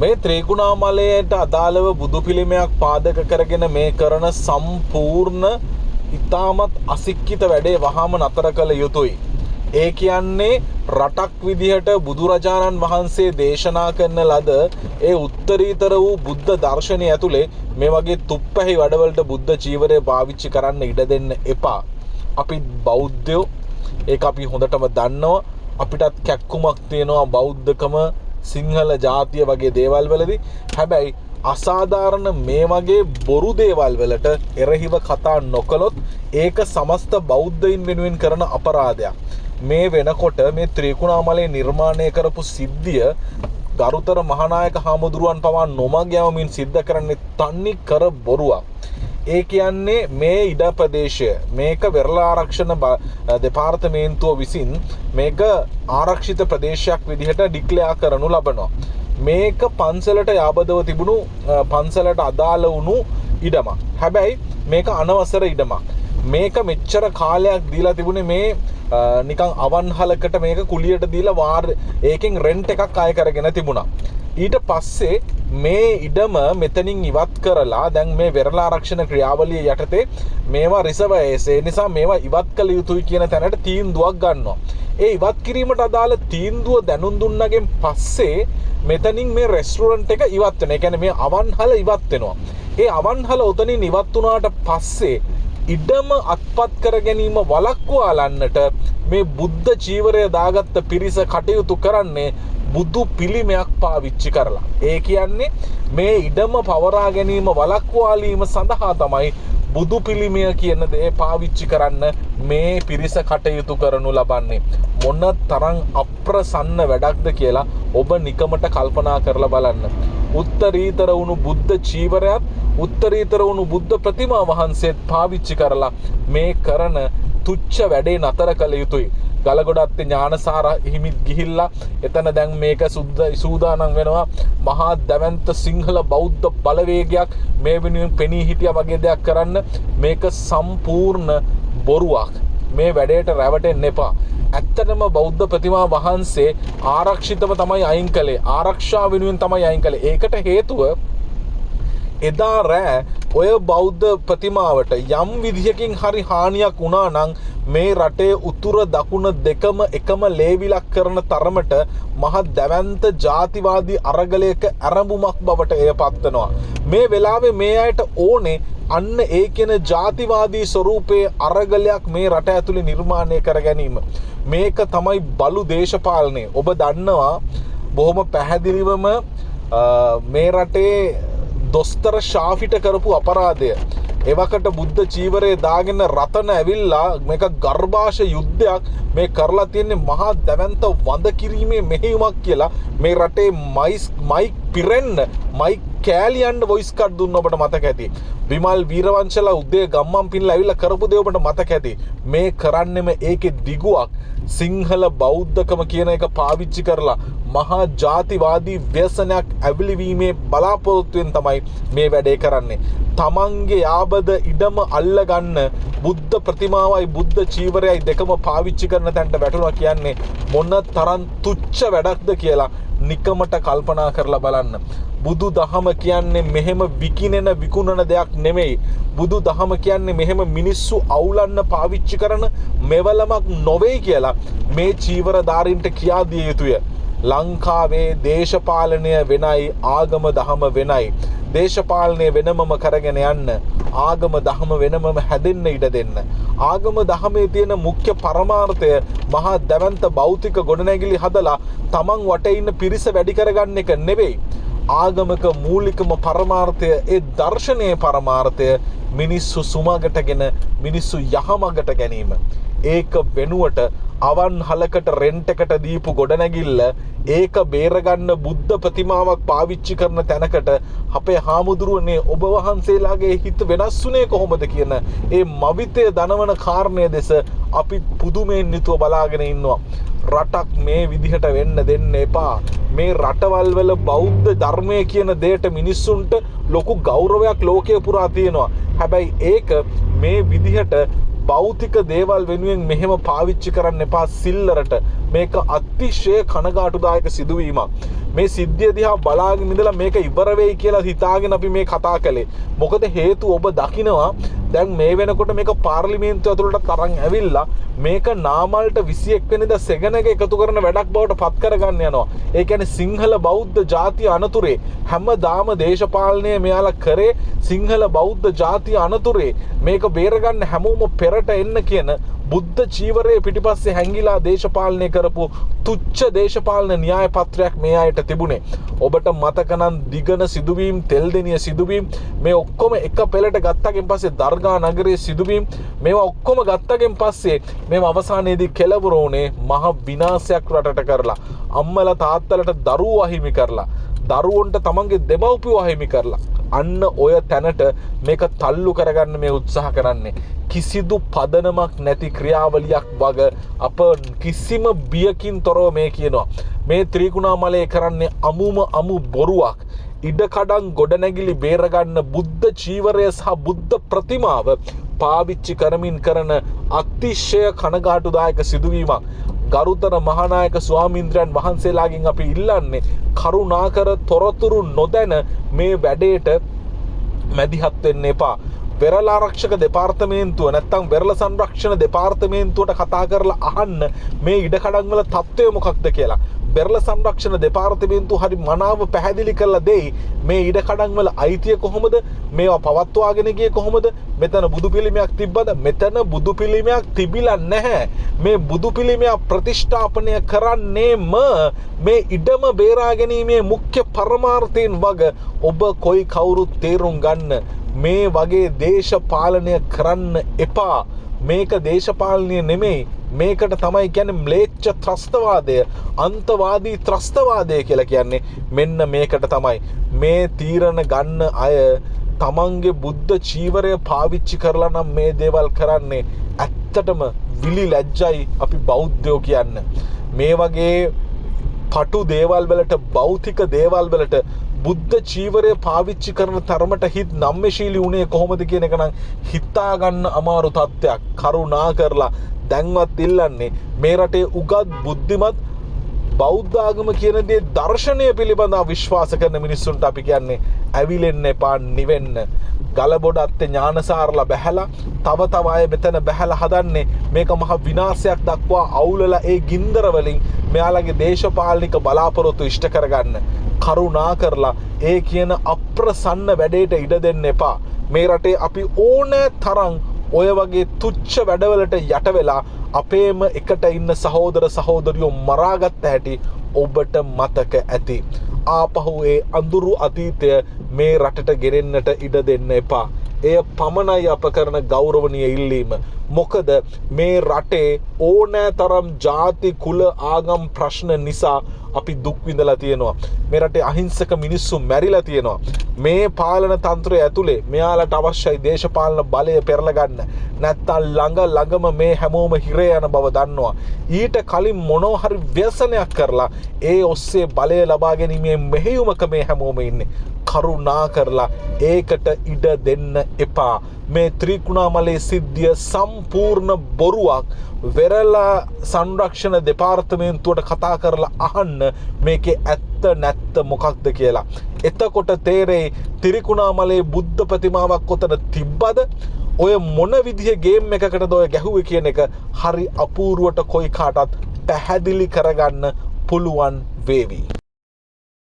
මේ ත්‍රිකුණාමලයට අදාළව බුදු පිළිමයක් පාදක කරගෙන මේ කරන සම්පූර්ණ ඉතාමත් අසික්කිත වැඩේ වහාම නතර කළ යුතුයි. ඒ කියන්නේ රටක් විදිහට බුදුරජාණන් වහන්සේ දේශනා කරන ලද ඒ උත්තරීතර වූ බුද්ධ දර්ශනය ඇතුලේ මේ වගේ තුප්පැහි වැඩවලට බුද්ධ චීවරය පාවිච්චි කරන්න ඉඩ දෙන්න එපා. අපි බෞද්ධයෝ, ඒක අපි හොඳටම දන්නවා. අපිටත් කැක්කුමක් තියෙනවා බෞද්ධකම, සිංහල ජාතිය වගේ දේවල් වලදී. හැබැයි අසාධාරණ මේ වගේ බොරු දේවල් වලට එරෙහිව කතා නොකළොත් ඒක සමස්ත බෞද්ධයින් වෙනුවෙන් කරන අපරාධයක්. මේ වෙනකොට මේ ත්‍රිකුණාමලේ නිර්මාණය කරපු සිද්ධිය ගරුතර මහානායක හාමුදුරුවන් පවා නොමග යවමින් සිද්ධ කරන්නේ තන්නේ කර බොරුවක්. ඒ කියන්නේ මේ ඉඩ ප්‍රදේශය මේක වෙරළ ආරක්ෂණ දෙපාර්තමේන්තුව විසින් මේක ආරක්ෂිත ප්‍රදේශයක් විදිහට ඩික්ලෙයාර් කරනු ලබනවා. මේක පන්සලට යාබදව තිබුණු පන්සලට අදාළ වුණු ඉඩමක්. හැබැයි මේක අනවසර ඉඩමක්. මේක මෙච්චර කාලයක් දීලා තිබුණේ මේ නිකන් අවන්හලකට මේක කුලියට දීලා ඒකෙන් රෙන්ට් එකක් ආය කරගෙන තිබුණා. ඊට පස්සේ මේ ඉඩම මෙතනින් ඉවත් කරලා දැන් මේ වෙරළ ආරක්ෂණ ක්‍රියාවලිය යටතේ මේවා රිසර්වයර්ස්, ඒ නිසා මේවා ඉවත් කළ යුතුයි කියන තැනට තීන්දුවක් ගන්නවා. ඒ ඉවත් කිරීමට අදාළ තීන්දුව දැනුම් දුන්නගෙන් පස්සේ මෙතනින් මේ රෙස්ටුරන්ට් එක ඉවත් වෙනවා. ඒ කියන්නේ මේ අවන්හල ඉවත් වෙනවා. ඒ අවන්හල උතනින් ඉවත් වුණාට පස්සේ ඉඩම අත්පත් කර ගැනීම වළක්වාලන්නට මේ බුද්ධ චීවරය දාගත්ත පිරිස කටයුතු කරන්නේ බුදු පිළිමයක් පාවිච්චි කරලා. ඒ කියන්නේ මේ ඉඩම පවරා ගැනීම වළක්වාලීම සඳහා තමයි බුදු පිළිමය කියන දේ පාවිච්චි කරන්න මේ පිරිස කටයුතු කරනු ලබන්නේ. මොන තරම් අප්‍රසන්න වැඩක්ද කියලා ඔබ නිකමට කල්පනා කරලා බලන්න. උත්තරීතර වුණු බුද්ධ චීවරයත් උත්තරීතර වුණු බුද්ධ ප්‍රතිමා වහන්සේත් පාවිච්චි කරලා මේ කරන තුච්ච වැඩේ නතර කළ යුතුයි. ගලගොඩත්තේ ඥානසාර හිමිත් ගිහිල්ලා එතන දැන් මේක සූදානම් වෙනවා මහා දැවැන්ත සිංහල බෞද්ධ බලවේගයක් මේ වෙනුවෙන් පෙනී හිටියා වගේ දෙයක් කරන්න. මේක සම්පූර්ණ බොරුවක්. මේ වැඩේට රැවටෙන්න එපා. ඇත්තටම බෞද්ධ ප්‍රතිමා වහන්සේ ආරක්ෂිතව තමයි අයින් කළේ. ආරක්ෂා වෙනුවෙන් තමයි අයින් කළේ. ඒකට හේතුව එදා රෑ ඔය බෞද්ධ ප්‍රතිමාවට යම් විදිහකින් හරි හානියක් වුණා නම් මේ රටේ උතුර දකුණ දෙකම එකම ලේවිලක් කරන තරමට මහ දැවැන්ත ජාතිවාදී අරගලයක ඇරඹුමක් බවට එය පත්වනවා. මේ වෙලාවේ මේ අයට ඕනේ අන්න ඒ කියන ජාතිවාදී ස්වරූපයේ අරගලයක් මේ රට ඇතුලේ නිර්මාණය කර ගැනීම. මේක තමයි බලු දේශපාලනය. ඔබ දන්නවා බොහොම පැහැදිලිවම මේ රටේ දොස්තර ශාෆිට කරපු අපරාධය. එවකට බුද්ධ චීවරය දාගෙන රතන ඇවිල්ලා මේක ගර්භාෂ යුද්ධයක් මේ කරලා තියෙන්නේ මහා දැවැන්ත වඳ කිරීමේ මෙහෙයුමක් කියලා මේ රටේ මයික් පිරෙන්න මයික් කෑලියන්ට වොයිස් කට් දුන්න ඔබට මතක ඇති. විමල් වීරවංශලා උදේ ගම්මන් පින්නලා ඇවිල්ලා කරපු දේ ඔබට මතක ඇති. මේ කරන්නෙම ඒකේ දිගුවක් සිංහල බෞද්ධකම කියන එක පාවිච්චි කරලා මහා ජාතිවාදී ව්‍යසනයක් ඇවිලවීමේ බලාපොරොත්තුවෙන් තමයි මේ වැඩේ කරන්නේ. තමන්ගේ යාබද ඉඩම අල්ලගන්න බුද්ධ ප්‍රතිමාවයි බුද්ධ චීවරයයි දෙකම පාවිච්චි කරන තැනට වැටුණා කියන්නේ මොන තරම් තුච්ච වැඩක්ද කියලා නිකමට කල්පනා කරලා බලන්න. බුදු දහම කියන්නේ මෙහෙම විකුණන දෙයක් නෙමෙයි. බුදු දහම කියන්නේ මෙහෙම මිනිස්සු අවුලන්න පාවිච්චි කරන මෙවලමක් නොවේ කියලා මේ චීවරධාරීන්ට කියා දිය යුතුය. ලංකාවේ දේශපාලනය වෙනයි, ආගම දහම වෙනයි. දේශපාලනය වෙනමම කරගෙන යන්න, ආගම දහම වෙනමම හැදෙන්න ඉඩ දෙන්න. ආගම දහමේ තියෙන මුඛ්‍ය පරමාර්ථය මහා දැවැන්ත භෞතික ගොඩනැගිලි හදලා තමන් වටේ ඉන්න පිරිස වැඩි කරගන්න එක නෙවෙයි. ආගමක මූලිකම පරමාර්ථය, ඒ දර්ශනීය පරමාර්ථය මිනිස්සු සුමගටගෙන මිනිස්සු යහමගට ගැනීම. ඒක වෙනුවට අවන්හලකට රෙන්ට් එකට දීපු ගොඩනැගිල්ල ඒක බේරගන්න බුද්ධ ප්‍රතිමාවක් පාවිච්චි කරන තැනකට අපේ හාමුදුරුවනේ ඔබ වහන්සේලාගේ හිත වෙනස් වුණේ කොහොමද කියන ඒ මවිතය දනවන කාරණය දෙස අපි පුදුමයෙන් යුතුව බලාගෙන ඉන්නවා. රටක් මේ විදිහට වෙන්න දෙන්න එපා. මේ රටවල් වල බෞද්ධ ධර්මය කියන දෙයට මිනිස්සුන්ට ලොකු ගෞරවයක් ලෝකයේ පුරා තියෙනවා. හැබැයි ඒක මේ විදිහට භෞතික දේවල් වෙනුවෙන් මෙහෙම පාවිච්චි කරන්න එපා සිල්ලරට. මේක අතිශය කනගාටුදායක සිදුවීමක්. මේ සිද්ධිය දිහා බලාගෙන ඉඳලා මේක ඉවර වෙයි කියලා හිතාගෙන අපි මේ කතා කළේ. මොකද හේතුව ඔබ දකිනවා දැන් මේ වෙනකොට මේක පාර්ලිමේන්තුව ඇතුළට තරම් ඇවිල්ලා මේක නාමල්ට 21 වෙනිදා සෙගනක එකතු කරන වැඩක් බවට පත් කරගන්න යනවා. ඒ කියන්නේ සිංහල බෞද්ධ ජාතිය අනතුරේ හැමදාම දේශපාලනය මෙයාලා කරේ සිංහල බෞද්ධ ජාතිය අනතුරේ මේක බේරගන්න හැමෝම පෙරට එන්න කියන බුද්ධ චීවරයේ පිටිපස්සේ හැංගිලා දේශපාලනය කරපු තුච්ච දේශපාලන න්‍යාය පත්‍රයක් මේ අයට තිබුණේ. ඔබට මතක නම් දිගන සිදුවීම් තෙල්දෙනිය සිදුවීම් මේ ඔක්කොම එක පෙළට ගත්තගෙන් පස්සේ දර්ගා නගරයේ සිදුවීම් මේවා ඔක්කොම ගත්තගෙන් පස්සේ මේ අවසානයේදී කෙලවර වුණේ මහ විනාශයක් රටට කරලා අම්මලා තාත්තලට දරුවෝ අහිමි කරලා දරුවන්ට තමන්ගේ දෙමව්පියෝ අහිමි කරලා අන්න ඔය තැනට මේක තල්ලු කරගන්න මේ උත්සාහ කරන්නේ. කිසිදු පදනමක් නැති ක්‍රියාවලියක් වග අප කිසිම බියකින් තොරව මේ කියනවා. මේ ත්‍රිකුණාමලයේ කරන්නේ අමු බොරුවක්. ඉඩකඩම් ගොඩනැගිලි බේරගන්න බුද්ධ චීවරය සහ බුද්ධ ප්‍රතිමාව පාවිච්චි කරමින් කරන අතිශය කනගාටුදායක සිදුවීමක්. ගරුතර මහානායක ස්වාමීන්ද්‍රයන් වහන්සේලාගෙන් අපි ඉල්ලන්නේ කරුණාකර තොරතුරු නොදැන මේ වැඩේට මැදිහත් වෙන්න එපා. වෙරළ ආරක්ෂක දෙපාර්තමේන්තුව නැත්නම් වෙරළ සංරක්ෂණ දෙපාර්තමේන්තුවට කතා කරලා අහන්න මේ ඉඩකඩම් වල තත්ත්වය මොකක්ද කියලා. වෙරළ සංරක්ෂණ දෙපාර්තමේන්තුව හරි මනාව පැහැදිලි කරලා දෙයි මේ ඉඩකඩම් වල අයිතිය කොහොමද, මේවා පවත්වාගෙන ගියේ කොහොමද, මෙතන බුදු පිළිමයක් තිබ්බද, මෙතන බුදු පිළිමයක් තිබිලා නැහැ. මේ බුදු පිළිමයක් ප්‍රතිෂ්ඨාපනය කරන්නේම මේ ඉඩම බේරා ගැනීමේ මුඛ්‍ය පරමාර්ථයෙන් වග ඔබ කොයි කවුරුත් තේරුම් ගන්න මේ වගේ දේශපාලනය කරන්න එපා. මේක දේශපාලනය නෙමෙයි. මේකට තමයි කියන්නේ ම්ලේච්ඡ ත්‍රස්තවාදය, අන්තවාදී ත්‍රස්තවාදය කියලා කියන්නේ. මෙන්න මේකට තමයි මේ තීරණ ගන්න අය තමන්ගේ බුද්ධ චීවරය පාවිච්චි කරලා නම් මේ දේවල් කරන්නේ. ඇත්තටම විලි ලැජ්ජයි අපි බෞද්ධයෝ කියන්න. මේ වගේ පටු දේවල් වලට, භෞතික දේවල් වලට බුද්ධ චීවරය පාවිච්චි කරන තරමට හිත නම්මශීලී වුණේ කොහොමද කියන එක නම් හිතා ගන්න අමාරු තත්ත්වයක්. කරුණා කරලා දැන්වත් ඉල්ලන්නේ මේ රටේ උගත් බුද්ධිමත් බෞද්ධ ආගම කියන දේ දර්ශනය පිළිබඳව විශ්වාස කරන මිනිස්සුන්ට අපි කියන්නේ ඇවිලෙන්න එපා, නිවෙන්න. ගලබොඩත්තේ ඥානසාරලා බැහැලා තව අය මෙතන බැහැලා හදන්නේ මේක මහ විනාශයක් දක්වා අවුලලා ඒ ගින්දර වලින් මෙයාලගේ දේශපාලනික බලාපොරොත්තු ඉෂ්ට කරගන්න. කරුණා කරලා ඒ කියන අප්‍රසන්න වැඩේට ඉඩ දෙන්න එපා. මේ රටේ අපි ඕනෑ තරම් ඔය වගේ තුච්ච වැඩවලට යට වෙලා අපේම එකට ඉන්න සහෝදර සහෝදරියෝ මරාගත්ත හැටි ඔබට මතක ඇති. ආපහු ඒ අඳුරු අතීතය මේ රටට ගෙනෙන්නට ඉඩ දෙන්න එපා. එය පමණයි අප කරන ගෞරවනීය ඉල්ලීම. මොකද මේ රටේ ඕනෑ තරම් ಜಾති කුල ආගම් ප්‍රශ්න නිසා අපි දුක් විඳලා තියෙනවා. මේ රටේ අහිංසක මිනිස්සු මැරිලා තියෙනවා. මේ පාලන තන්ත්‍රය ඇතුලේ මෙයාලට අවශ්‍යයි දේශපාලන බලය පෙරලා ගන්න. නැත්තම් ළඟම මේ හැමෝම හිරේ යන බව දන්නවා. ඊට කලින් මොනවා හරි ව්‍යසනයක් කරලා ඒ ඔස්සේ බලය ලබා ගැනීමේ මෙහෙයුමක මේ හැමෝම ඉන්නේ. කරුණා කරලා ඒකට ඉඩ දෙන්න එපා. මේ ත්‍රිකුණාමලයේ සිද්ධිය සම්පූර්ණ බොරුවක්. වෙරළ සංරක්ෂණ දෙපාර්තමේන්තුවට කතා කරලා අහන්න මේකේ ඇත්ත නැත්ත මොකක්ද කියලා. එතකොට තේරෙයි ත්‍රිකුණාමලයේ බුද්ධ ප්‍රතිමාවක් කොතන තිබ්බද, ඔය මොන විදිහේ ගේම් එකකටද ඔය ගැහුවේ කියන එක හරි අපූර්වට කොයි කාටත් පැහැදිලි කරගන්න පුළුවන් වේවි.